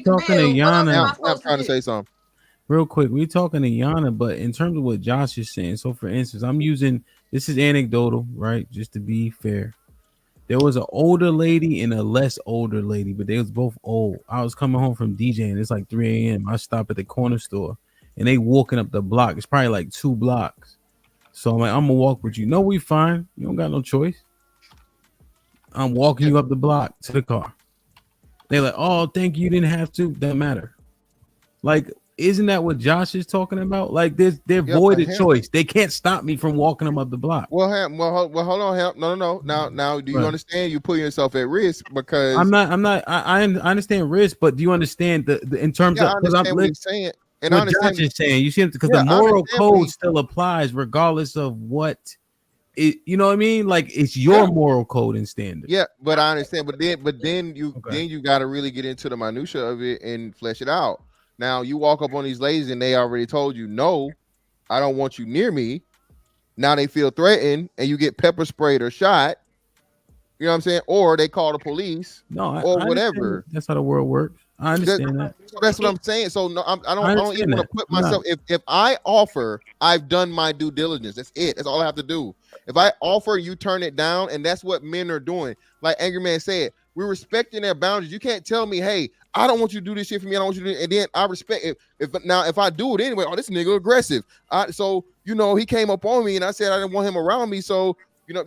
talking to Yana. I'm trying to say something real quick. We talking to Yana, but in terms of what Josh is saying, so for instance, I'm using this is anecdotal, right? Just to be fair. There was an older lady and a less older lady, but they was both old. I was coming home from DJing. It's like 3 a.m. I stop at the corner store, and they walking up the block. It's probably like 2 blocks. So I'm like, I'm gonna walk with you. No, we fine. You don't got no choice. I'm walking you up the block to the car. They're like, oh, thank you. You didn't have to. Doesn't matter. Like, isn't that what Josh is talking about? Like, they're void of choice. They can't stop me from walking them up the block. Well, hold on, Ham. No. Now, do you understand? You put yourself at risk because I'm not. I understand risk, but do you understand the in terms of because I'm what you're saying, and what Josh is saying? You see, because the moral code still applies regardless of what it. You know what I mean? Like it's your moral code and standard. Yeah, but I understand. But then you got to really get into the minutia of it and flesh it out. Now you walk up on these ladies and they already told you, no, I don't want you near me. Now they feel threatened and you get pepper sprayed or shot. You know what I'm saying? Or they call the police or whatever. That's how the world works. I understand that. So that's what I'm saying. So no, I don't even want to put myself. If I offer, I've done my due diligence. That's it. That's all I have to do. If I offer, you turn it down, and that's what men are doing. Like Angry Man said, we're respecting their boundaries. You can't tell me, hey, I don't want you to do this shit for me. I don't want you to do it. And then I respect it. If I do it anyway, oh, this nigga aggressive. So he came up on me and I said I didn't want him around me. So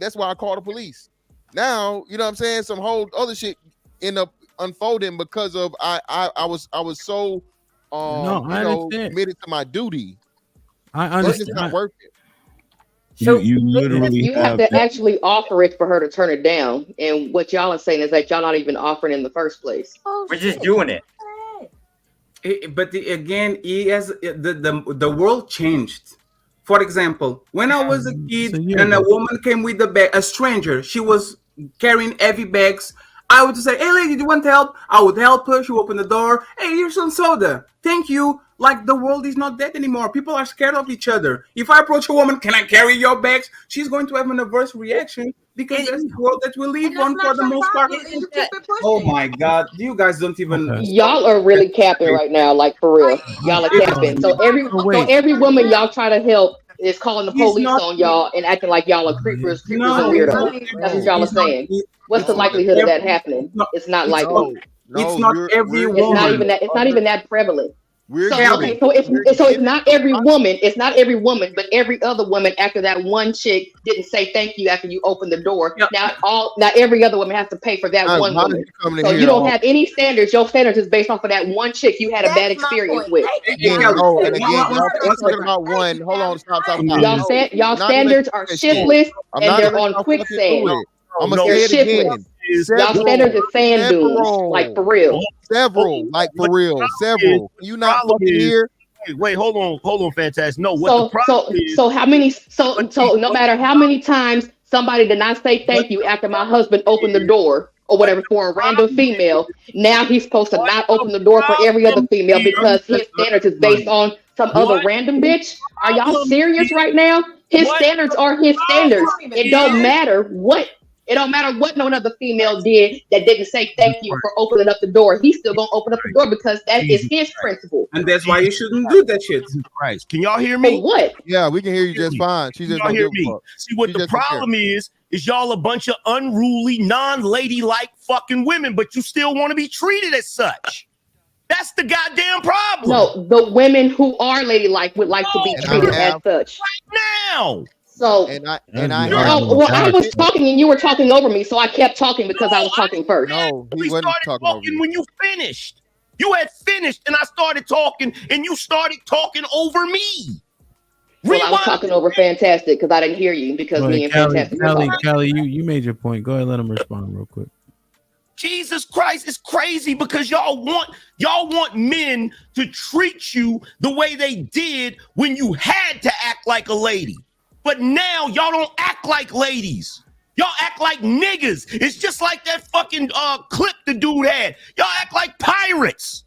that's why I called the police. Now, you know what I'm saying? Some whole other shit end up unfolding because of I was so committed to my duty. I understand. It's not worth it. So you literally have to actually offer it for her to turn it down. And what y'all are saying is that y'all not even offering in the first place. We're just doing it. But again, the world changed. For example, when I was a kid and a woman came with a bag, a stranger, she was carrying heavy bags. I would say, hey, lady, do you want help? I would help her. She would open the door. Hey, here's some soda. Thank you. Like, the world is not that anymore. People are scared of each other. If I approach a woman, can I carry your bags? She's going to have an adverse reaction because that's the world that we live on for the most part. Oh, my God. You guys don't even... Y'all are really capping right now, like, for real. Y'all are capping. So every woman y'all try to help is calling the police on y'all and acting like y'all are creepers and weirdos. That's what y'all are saying. What's the likelihood of that happening? It's not likely. It's not every woman. It's not even that prevalent. So it's not every woman. It's not every woman, but every other woman after that one chick didn't say thank you after you opened the door. Yep. Now every other woman has to pay for that one woman. So you don't have any standards. Your standards is based off of that one chick you had a bad experience with. Hold on, stop. Y'all standards are shiftless and they're on quicksand. I'm gonna say it again. Y'all standards are sand dunes, like for real. Several. You not fucking here. Wait, hold on, fantastic. No, what the problem is? So how many? So no matter how many times somebody did not say thank you after my husband opened the door or whatever for a random female, now he's supposed to not open the door for every other female because his standards is based on some other random bitch. Are y'all serious right now? His standards are his standards. It don't matter what. It don't matter what no other female did that didn't say thank you for opening up the door. He's still gonna open up the door because that is his principle. And that's why you shouldn't do that shit. Christ. Can y'all hear me? For what? Yeah, we can hear you just fine. She just don't hear me. See what the problem is y'all a bunch of unruly, non-ladylike fucking women, but you still want to be treated as such. That's the goddamn problem. No, the women who are ladylike would like to be treated as such. Right now. So I was talking and you were talking over me, so I kept talking because I was talking first. No, he wasn't talking over you. When you finished. You had finished and I started talking and you started talking over me. Well, I was talking over Fantastic because I didn't hear you because me and Fantastic. Kelly, you made your point. Go ahead, let him respond real quick. Jesus Christ, it's crazy because y'all want men to treat you the way they did when you had to act like a lady. But now y'all don't act like ladies. Y'all act like niggas. It's just like that fucking clip the dude had. Y'all act like pirates.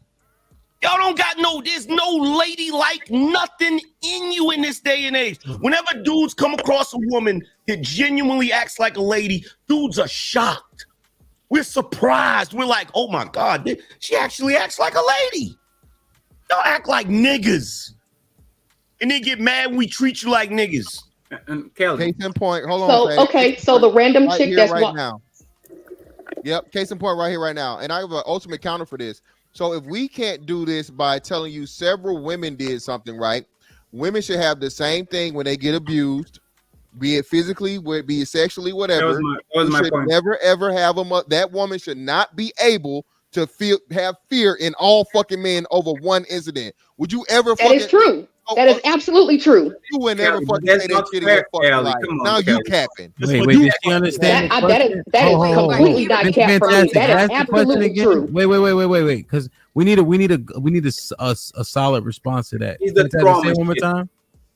Y'all don't got there's no lady-like nothing in you in this day and age. Whenever dudes come across a woman that genuinely acts like a lady, dudes are shocked. We're surprised. We're like, oh my God, she actually acts like a lady. Don't act like niggas. And then get mad when we treat you like niggas. And Kelly. Case in point, hold on. So, okay, so the random right chick here, that's right now. Yep, case in point right here, right now. And I have an ultimate counter for this. So if we can't do this by telling you several women did something right, women should have the same thing when they get abused, be it physically, be it sexually, whatever. That was my point. Never ever have that woman should not be able to have fear in all fucking men over one incident. Would you ever? That is true. That is absolutely true. You would never fucking say that shit in your fucking life. Now you capping. Wait, did she understand? That is completely not cap for me. That is absolutely true. Wait, because we need a solid response to that. Is the trauma one more time?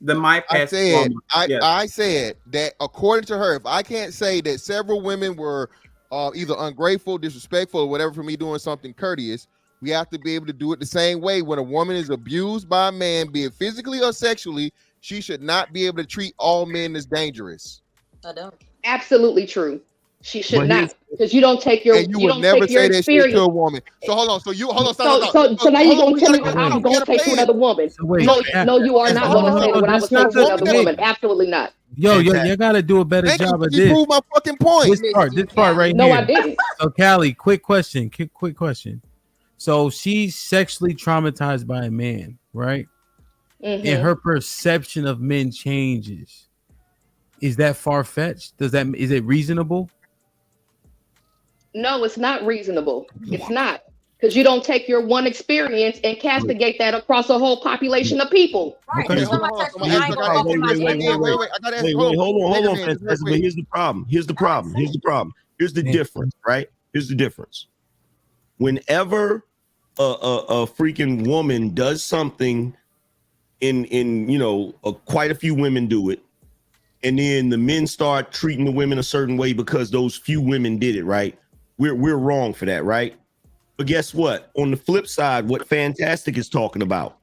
I said that according to her, if I can't say that several women were either ungrateful, disrespectful, or whatever for me doing something courteous, we have to be able to do it the same way. When a woman is abused by a man, be it physically or sexually, she should not be able to treat all men as dangerous. I don't. Absolutely true. She should not, because you don't take your. And you would never say that shit to a woman. So hold on. So now you're gonna tell me what I'm gonna take to another woman. No, you are not gonna say what I would take to another woman. Absolutely not. Yo, you gotta do a better job of this. Prove my fucking point. This part right here. No, I didn't. So, Callie, quick question. So she's sexually traumatized by a man, right? Mm-hmm. And her perception of men changes. Is that far-fetched? Is it reasonable? No, it's not reasonable. It's not. Because you don't take your one experience and castigate that across a whole population of people. Right. Wait, hold on. Here's the problem. Here's the difference, right? Here's the difference. Whenever a freaking woman does something in quite a few women do it, and then the men start treating the women a certain way because those few women did it, right? We're wrong for that, right? But guess what? On the flip side, what Fantastic is talking about,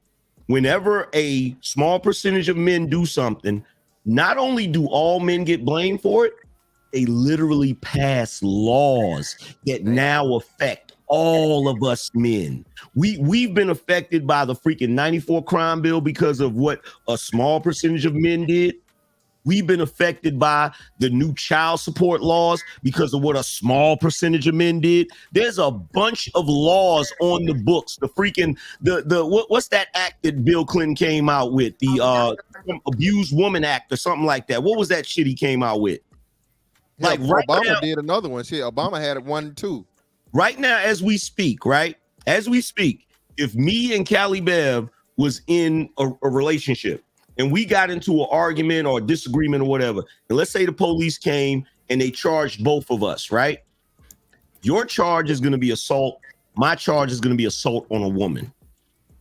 whenever a small percentage of men do something, not only do all men get blamed for it, they literally pass laws that now affect all of us men. We've been affected by the freaking 94 crime bill because of what a small percentage of men did. We've been affected by the new child support laws because of what a small percentage of men did. There's a bunch of laws on the books. The freaking what's that act that Bill Clinton came out with? The Abused Woman Act or something like that. What was that shit he came out with? Like Obama did another one. Shit, Obama had one too. Right now, as we speak, if me and Callie Bev was in a relationship and we got into an argument or a disagreement or whatever, and let's say the police came and they charged both of us, right? Your charge is going to be assault. My charge is going to be assault on a woman,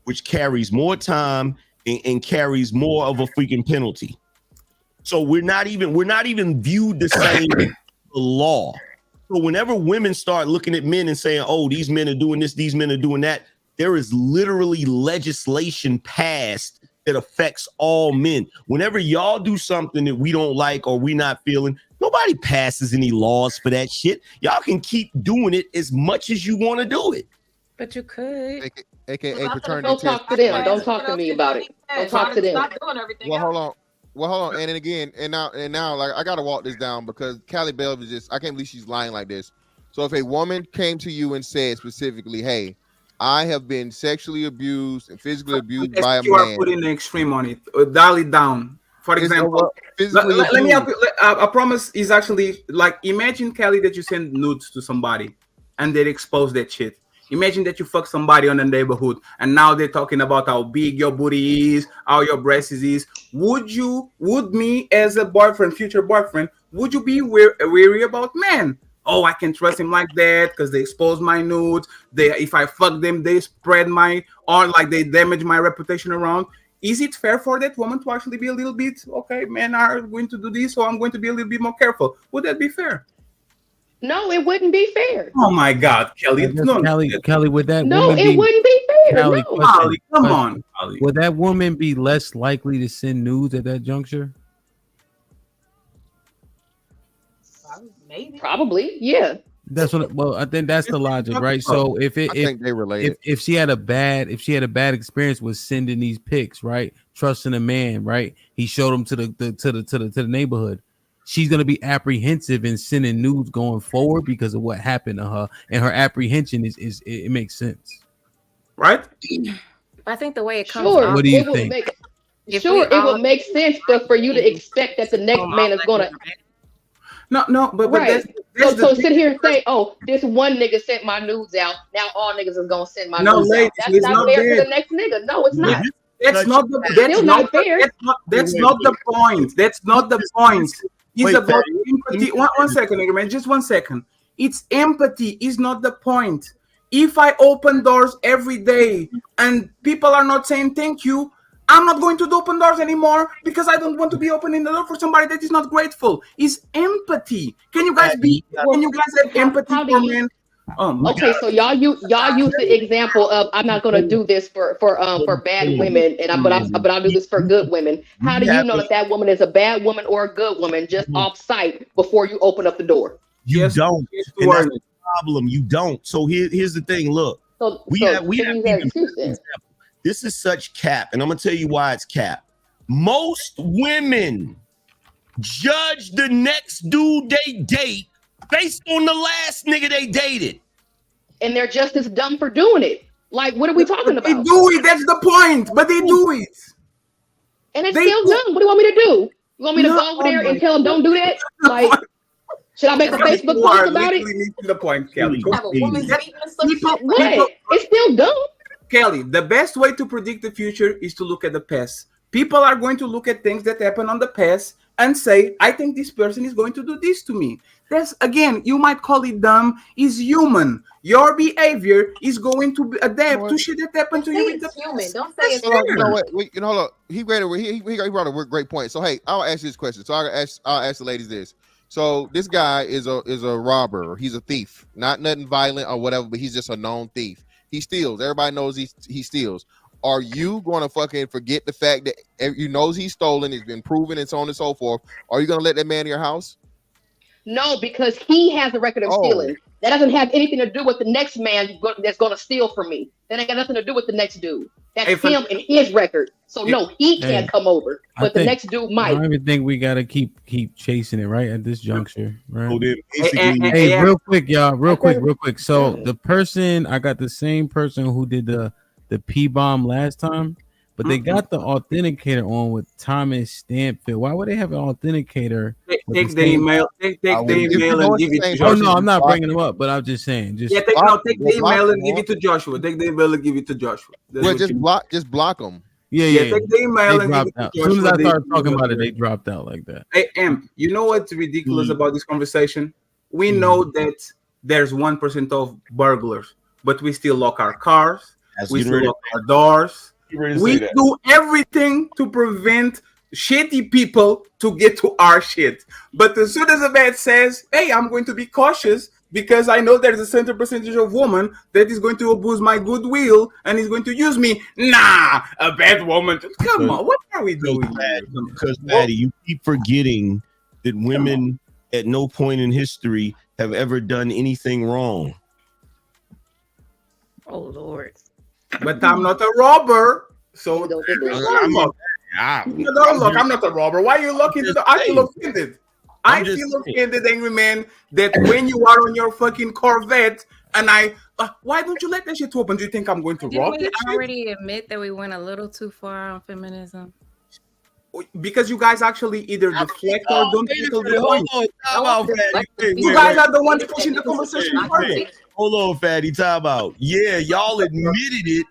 which carries more time and carries more of a freaking penalty. So we're not even viewed the same law. So whenever women start looking at men and saying, oh, these men are doing this, these men are doing that, there is literally legislation passed that affects all men. Whenever y'all do something that we don't like or we not feeling, nobody passes any laws for that shit. Y'all can keep doing it as much as you want to do it. But you could. AKA paternity. Don't talk to them. Don't talk to me about it. Don't talk to them. Well, hold on. And then again, and now, like I gotta walk this down because Callie Bell is just, I can't believe she's lying like this. So if a woman came to you and said specifically, hey, I have been sexually abused and physically abused by a man. You are putting the extreme on it. Dial it down. For example, let me help you. I promise is actually like, imagine, Kelly, that you send nudes to somebody and they expose that shit. Imagine that you fuck somebody on the neighborhood and now they're talking about how big your booty is, how your breasts is. Would me as a boyfriend, future boyfriend, would you be weary about men? Oh, I can trust him like that because they expose my nudes. If I fuck them, they spread they damage my reputation around. Is it fair for that woman to actually be a little bit, okay, men are going to do this, so I'm going to be a little bit more careful? Would that be fair? No, it wouldn't be fair. Oh my God, Kelly. Kelly, would that wouldn't be fair. Kelly, no. Kelly, come on. Kelly. Would that woman be less likely to send nudes at that juncture? Maybe. Probably, yeah. That's what. Well, I think that's the logic, right? So if I think they related. if she had a bad experience with sending these pics, right? Trusting a man, right? He showed them to the neighborhood. She's gonna be apprehensive in sending nudes going forward because of what happened to her, and her apprehension is it makes sense, right? I think the way it comes. Sure, what do you think? It would make sense, but for you to expect that the next man is gonna. No, but right. that's so sit here and say, oh, this one nigga sent my nudes out. Now all niggas is gonna send my nudes out. That's not fair to the next nigga. No, it's not. That's not fair. That's not the point. That's not the point. It's about empathy. One second, nigga, man. Just 1 second. It's empathy is not the point. If I open doors every day and people are not saying thank you, I'm not going to open doors anymore because I don't want to be opening the door for somebody that is not grateful. It's empathy. Can you guys have empathy for men? Okay, so y'all use the example of I'm not gonna do this for bad women, but I'll do this for good women. How do you know that woman is a bad woman or a good woman just off site before you open up the door? You don't. And that's the problem. You don't. So here's the thing. Look, we have this is such cap, and I'm gonna tell you why it's cap. Most women judge the next dude they date based on the last nigga they dated, and they're just as dumb for doing it. Like, what are we talking about? They do it. That's the point. But they do it, and it's still dumb. What do you want me to do? You want me to go over there and tell them don't do that? Like, should I make a Facebook post about it? The point, Kelly. It's still dumb. Kelly, the best way to predict the future is to look at the past. People are going to look at things that happen on the past and say, I think this person is going to do this to me. That's, again, you might call it dumb, is human. Your behavior is going to adapt to shit that happened to you. It's human. Don't say it's human. You know what? Hold up. He brought a great point. So, hey, I'll ask you this question. So I'll ask the ladies this. So this guy is a robber. He's a thief. Not nothing violent or whatever, but he's just a known thief. He steals. Everybody knows he steals. Are you going to fucking forget the fact that you knows he's stolen, it's been proven, and so on and so forth? Are you going to let that man in your house? No, because he has a record of stealing. That doesn't have anything to do with the next man that's going to steal from me. That ain't got nothing to do with the next dude. That's him and his record. So no, he can't come over, but the next dude might. I don't even think we gotta keep chasing it right at this juncture, right? Hey, real quick, y'all, real quick. So the person, I got the same person who did the P-bomb last time, but they got the authenticator on with Thomas Stanfield. Why would they have an authenticator? Take the email and give it to Joshua. Oh no, I'm not bringing them up, but I'm just saying. Take the email and give it to Joshua. Take the email and give it to Joshua. Well, just block them. Yeah. Take the email and give it to Joshua. As soon as I started talking about it, they dropped out like that. Hey, you know what's ridiculous about this conversation? We know that there's 1% of burglars, but we still lock our cars. We still lock our doors. We do everything to prevent shitty people to get to our shit. But as soon as a man says, hey, I'm going to be cautious because I know there's a certain percentage of woman that is going to abuse my goodwill and is going to use me. Nah, a bad woman. Come on, what are we doing? Because, Maddie, you keep forgetting that women at no point in history have ever done anything wrong. Oh, Lord. But I'm not a robber. So I'm not a robber. Why are you looking? I feel offended. I feel offended, angry man, that when you are on your fucking Corvette and why don't you let that shit open? Do you think I'm going to rob it? We already admit that we went a little too far on feminism. Because you guys actually either deflect or don't tackle the point. You guys are the ones pushing the conversation further. Hold on, Fatty, time out. Yeah, y'all admitted it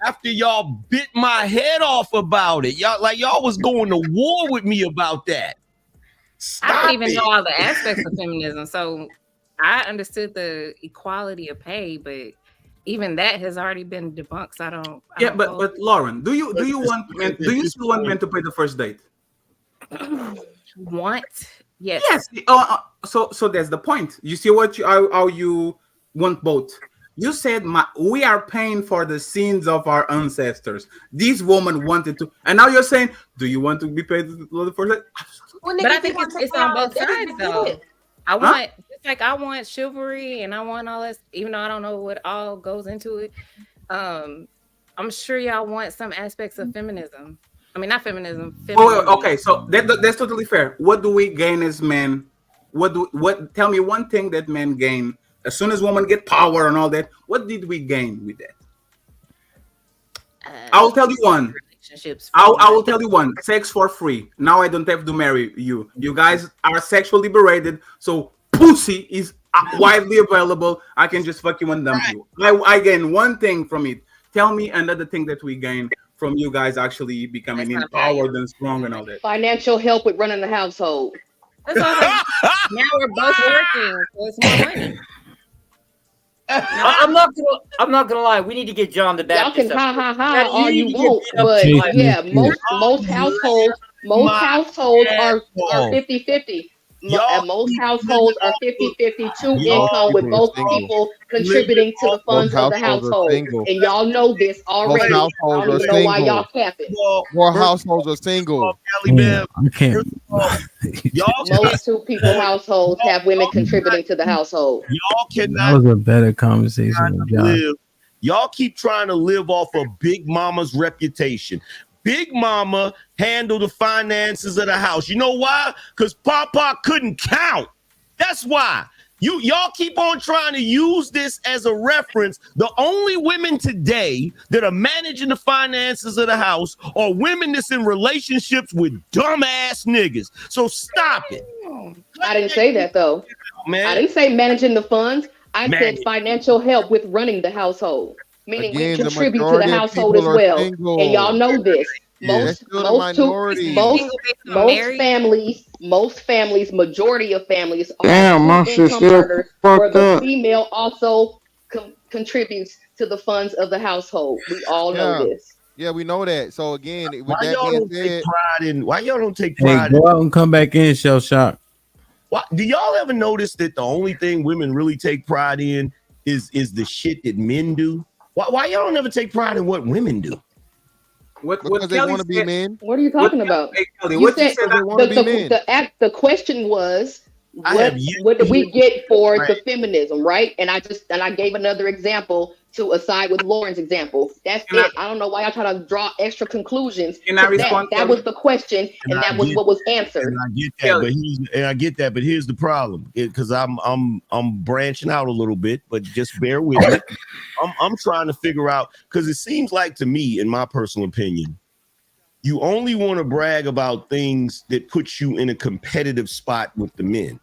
after y'all bit my head off about it. Y'all was going to war with me about that. I don't even know all the aspects of feminism. So I understood the equality of pay, but even that has already been debunked. So I don't but Lauren, do you still want men to pay the first date? Want? Yes. So that's the point. You see how you want both. You said we are paying for the sins of our ancestors. This woman wanted to, and now you're saying, do you want to be paid the first date? But I think it's on both sides, though. I want It's like I want chivalry and I want all this, even though I don't know what all goes into it. I'm sure y'all want some aspects of feminism. I mean, not feminism. Okay, so that's totally fair. What do we gain as men? What? Tell me one thing that men gain as soon as women get power and all that. What did we gain with that? I will tell you one. I will tell you one. Sex for free. Now I don't have to marry you. You guys are sexually liberated, so pussy is widely available. I can just fuck you and dump you. I gain one thing from it. Tell me another thing that we gain from you guys actually becoming empowered and strong and all that. Financial help with running the household. That's all. Now we're both working, so it's more money. I'm not gonna lie. We need to get John the Baptist. Y'all can ha all you want, but yeah, most households are 50-50. Most households are 50-50, two income with both people contributing to the funds of the household. And y'all know this already. I don't even know why y'all cap it. More households are single. I can't. Most two people households have women contributing to the household. Y'all cannot. That was a better conversation with John. Y'all keep trying to live off of Big Mama's reputation. Big Mama handled the finances of the house. You know why? Because Papa couldn't count. That's why. Y'all keep on trying to use this as a reference. The only women today that are managing the finances of the house are women that's in relationships with dumbass niggas. So stop it. I didn't say that though. Man. I didn't say managing the funds. I said financial help with running the household. Meaning we contribute to the household as well. Single. And y'all know this. Most families, majority of families are income earners where the female also contributes to the funds of the household. We all know this. Yeah, we know that. So again, with why that y'all being don't said, take pride in? Why y'all don't take pride? Hey, go out and come back in, Shell Shock. Do y'all ever notice that the only thing women really take pride in is the shit that men do? Why y'all don't ever take pride in what women do? Because they want to be men. What are you talking about? You said they want to be men. The question was, what did we get for the feminism, right? And I gave another example to aside with Lauren's example. That's it. I don't know why y'all try to draw extra conclusions. That was the question, and that was what was answered. And I get that, but here's the problem. Because I'm branching out a little bit, but just bear with me. I'm trying to figure out, because it seems like to me, in my personal opinion, you only want to brag about things that put you in a competitive spot with the men.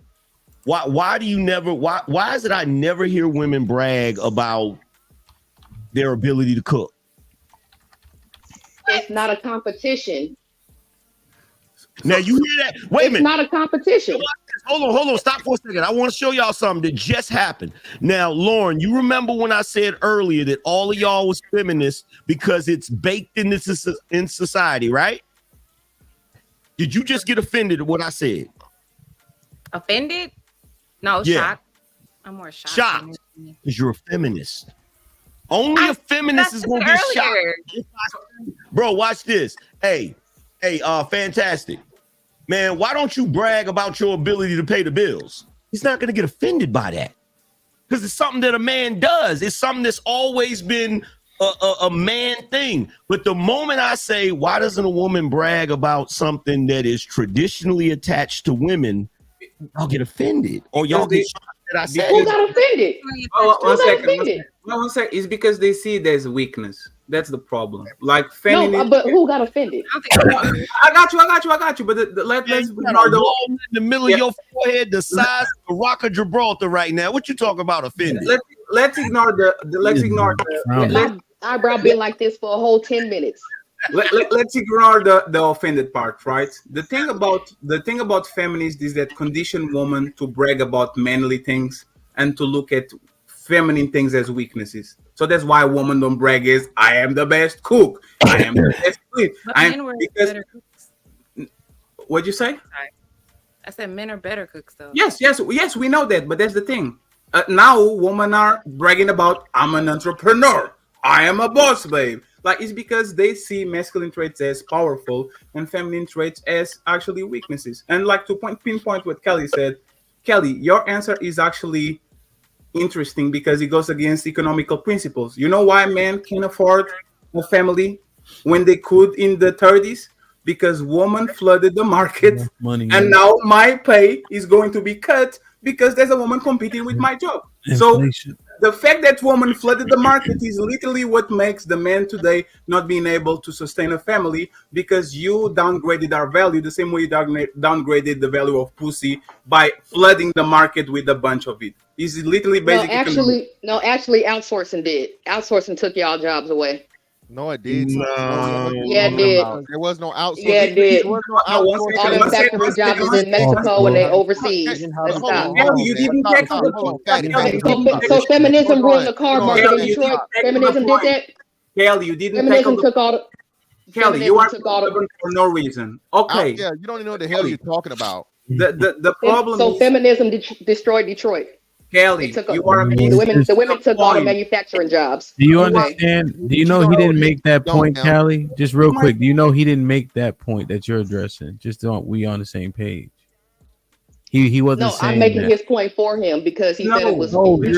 Why do you never? Why is it I never hear women brag about their ability to cook? It's not a competition. Now you hear that? Wait a minute. It's not a competition. Hold on. Stop for a second. I want to show y'all something that just happened. Now, Lauren, you remember when I said earlier that all of y'all was feminists because it's baked in society, right? Did you just get offended at what I said? Offended? No, shocked. I'm more shocked. Shocked because you're a feminist. Only a feminist is going to be shocked. Bro, watch this. Hey, fantastic. Man, why don't you brag about your ability to pay the bills? He's not going to get offended by that because it's something that a man does. It's something that's always been a man thing. But the moment I say, why doesn't a woman brag about something that is traditionally attached to women, I'll get offended. Or y'all get shocked that I said. Who got offended? One second. It's because they see it as weakness. That's the problem. Like feminism. No, but who got offended? I got you. But let's ignore in the middle of your forehead, the size of the Rock of Gibraltar right now. What you talking about offended? Let's ignore the eyebrow been like this for a whole 10 minutes. Let's ignore the offended part, right? The thing about feminists is that condition women to brag about manly things and to look at feminine things as weaknesses. So that's why women don't brag is I am the best cook. I am the best clean. What'd you say? I said men are better cooks though. Yes, we know that, but that's the thing. Now women are bragging about I'm an entrepreneur. I am a boss babe. Like it's because they see masculine traits as powerful and feminine traits as actually weaknesses. And like to pinpoint what Kelly said, Kelly, your answer is actually interesting because it goes against economical principles. You know why men can afford a family when they could in the 30s? Because women flooded the market, money, and now my pay is going to be cut because there's a woman competing with my job. inflation. So the fact that women flooded the market is literally what makes the men today not being able to sustain a family, because you downgraded our value the same way you downgraded the value of pussy by flooding the market with a bunch of it. It's literally basic economics. Actually, outsourcing did. Outsourcing took y'all jobs away. No, it did. No. Yeah, it did. There was no outsourcing. Yeah, it did. There was no outsourcing. All them factory jobs is in Mexico and they overseas. Let's stop. You didn't tackle the point. So feminism ruined the car market in Detroit. Feminism did that. Kelly, you didn't Feminism tackle took all the. Kelly, you are stubborn for no reason. Okay. Yeah, you don't even know what the hell you're talking about. The problem So is, feminism destroyed Detroit. Kelly, you are the women took all the manufacturing jobs. Do you understand? Do you know he didn't make that point, Callie? Just real quick, do you know he didn't make that point that you're addressing? Just don't we on the same page? He wasn't. No, saying I'm making that. his point for him because he said it was. No, he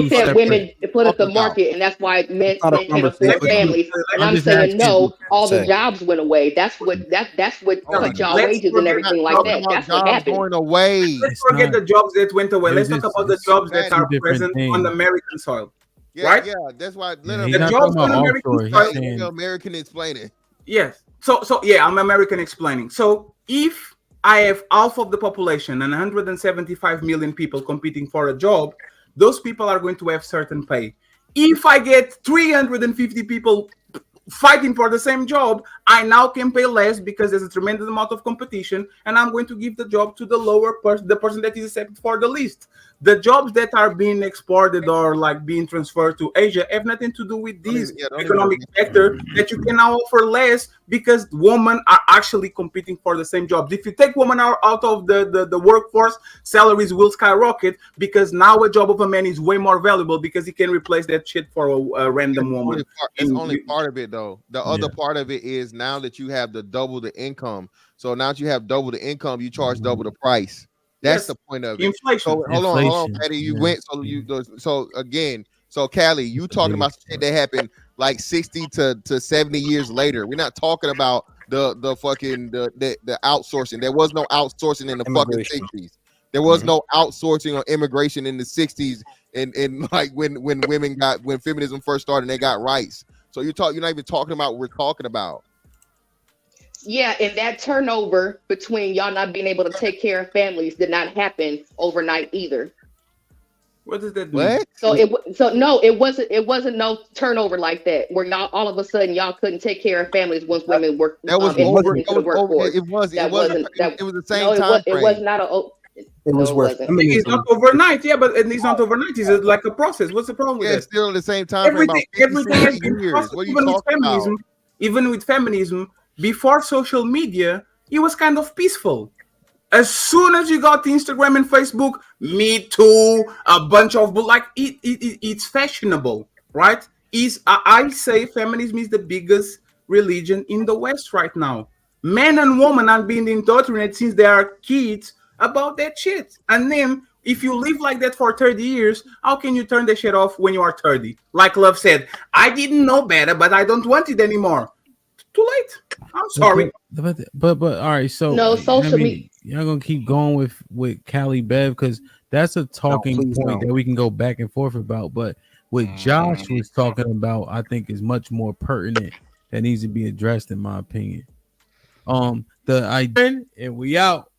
said women flooded the market, and that's why men can't afford families. And I'm saying no, all the jobs went away. That's what cut y'all wages and everything like that. That's what happened. Going away. Let's forget the jobs that went away. Let's talk about the jobs that are present on American soil. Yeah, right? Yeah, that's why. The jobs on American soil. American explaining. Yes. So yeah, I'm American explaining. So if I have half of the population and 175 million people competing for a job, those people are going to have certain pay. If I get 350 people fighting for the same job, I now can pay less because there's a tremendous amount of competition, and I'm going to give the job to the lower person, the person that is accepted for the least. The jobs that are being exported or like being transferred to Asia have nothing to do with this economic sector that you can now offer less because women are actually competing for the same jobs. If you take women out of the workforce, salaries will skyrocket because now a job of a man is way more valuable because he can replace that shit for a random woman. It's only part of it though. The other part of it is now that you have the double the income. So now that you have double the income, you charge double the price. That's the point of it. Inflation. So hold on, Patty. You went so again. So Callie, you talking about shit that happened like 60 to 70 years later. We're not talking about the fucking the outsourcing. There was no outsourcing in the fucking 60s. There was no outsourcing or immigration in the 60s and like when feminism first started and they got rights. So you're not even talking about what we're talking about. Yeah, and that turnover between y'all not being able to take care of families did not happen overnight either. What does that mean? What? It wasn't no turnover like that where y'all all of a sudden y'all couldn't take care of families once women worked. That was over. It was the same time frame. It was not a. It was worth. It's not overnight, yeah, but it's not overnight. It's like a process. What's the problem with it? It's still the same time frame. Everything has been processed. What are you talking about? Even with feminism, before social media, it was kind of peaceful. As soon as you got Instagram and Facebook, Me Too, a bunch of like it's fashionable, right? I say feminism is the biggest religion in the West right now. Men and women are being indoctrinated since they are kids about that shit. And then if you live like that for 30 years, how can you turn the shit off when you are 30? Like Love said, I didn't know better, but I don't want it anymore. Too late. I'm sorry. But all right, so no social media. Y'all gonna keep going with Callie Bev because that's a talking point that we can go back and forth about. But what Josh was talking about, I think, is much more pertinent that needs to be addressed, in my opinion. The idea, and we out.